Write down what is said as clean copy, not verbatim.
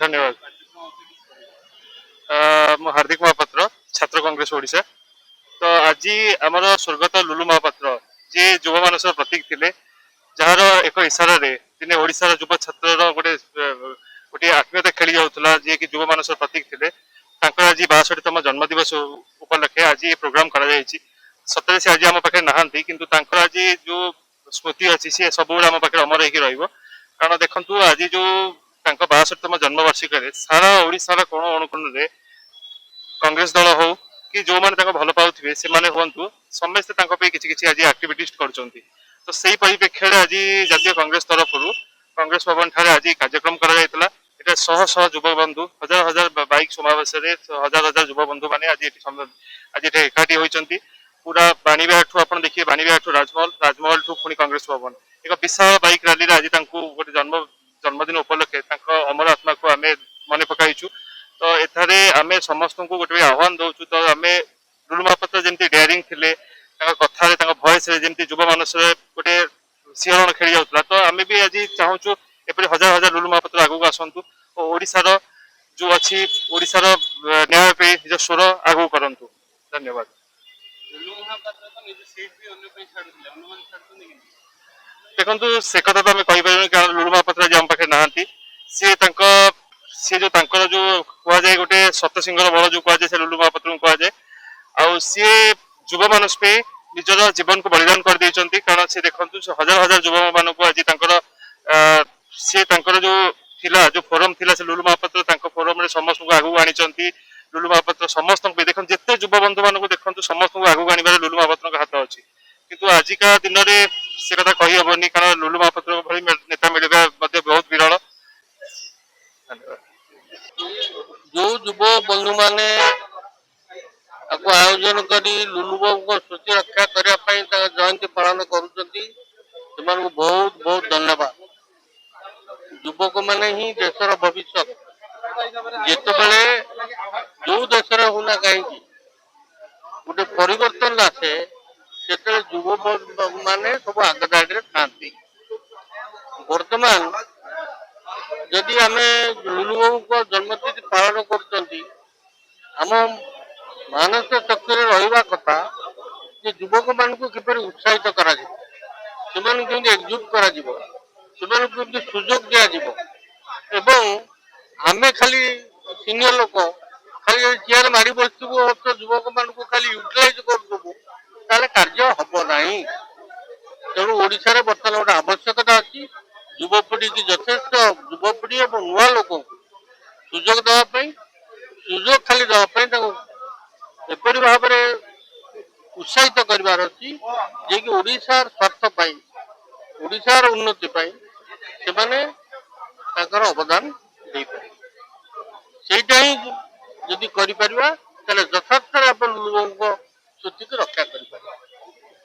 धन्यवाद। हार्दिक महापात्र छात्र कांग्रेस ओडिशा। तो आज आमर स्वर्गत लुलु महापात्र जी युव मानस प्रतीक थे जार एक इशारा दिने ओडिशार युव छात्र गोटे गोटे आत्मीयता खेली जाऊला जी कि युव मानस प्रतीक थे आज 62तम जन्मदिवस उपलक्षे आज प्रोग्राम कर सतरे से आज आम पाखे नहांती किंतु आज जो स्मृति अच्छी सी सब आम पाखे अमर हो कारण देखु आज जो 62तम जन्मवार्षिक सारा ओडिशार कोण अनुकोण कांग्रेस दल हो कि जो मैंने भल पाथे से हूँ समस्ते किसी आज आक्टिविट कर तो सही परिप्रेक्षी आज जातीय कांग्रेस तरफ कांग्रेस भवन ठारे आज कार्यक्रम कर शह शह युव बंधु हजार हजार बाइक समावेश हजार हजार युव बंधु मैंने आज एकाठी होती पूरा बाणीविहार आप देखिए बाणीविहार राजमहल राजमहल ठू पुणी कांग्रेस भवन एक विशाल बाइक रैली आज गोटे जन्मदिन उपलक्षे अमर आत्मा को आम मन पकाईचु तो एठारे आमे समस्त को गोटे आह्वान दौचु तो आम लुलु महापात्र जमी डेयरिंग थे कथार भयस युव मानस गोटे सिंहरण खेली जाऊला तो आम भी आज चाहूँ एपरी हजार हजार लुलु महापात्र आगू आसतु और ओडिशार जो अच्छी ओडिशार न्याय पे निज स्वर आगू करंतु। धन्यवाद। देखो से कथा तो आम कहीपर कारण लुलु महापात्र आज आम पाखे नहांती सी सी जो जो कहुए गोटे सतसिंहर बल जो कहुए से लुलु महापात्र कहुए आउ सी युव मानस पे निजर जीवन को बलिदान कर देइचंती कारण से देखु हजार हजार युवा मान को आज सी जो थिला जो फोरम थिला से लुलु महापात्र फोरम रे समस्त को आगू आनी लुलु महापात्र समस्त देख जिते युव बंधु मान देखु समस्त को आगू आने लुलु महापात्र हाथ अच्छी किंतु आजिका दिन में से कथा कही हेनी कारण लुलु महापात्र भली नेता मिलवा बहुत विरल। जो युव बंधु माने आयोजन कर लुलु बाबू स्मृति रक्षा करने जयंती पालन कर बहुत बहुत धन्यवाद। युवक मैंने ही देशर भविष्य जिते जो देश होना कहीं गोटे परिवर्तन आसे से युवक मैंने सब आगदाड़ी था बर्तमान जदि आम लुलु बाबू जन्मदिन पालन कर मानस शक्ति रहा कथा युवक मान किपर उत्साहित करा एकजुट करा सुजोग दिया आमे खाली सीनियर लोक खाली चेयर मारी बसबू तो युवक मान खाली यूटिलाइज कर कार्य हम ना तेणु ओडिशा रे बर्तमान गोटे आवश्यकता अच्छी युवपीढ़ी की यथेष्ट युवपीढ़ी और नुआ लोक सुजोग देवाई सुजोग खाली देवाई भाव में उत्साहित करार अच्छी जे कि ओडिशार स्वार्थ ओडिशार उन्नति से अवदान दे पारे ही जदि कर यथार्थ आप लुलु बाबू स्मृति को रक्षा कर।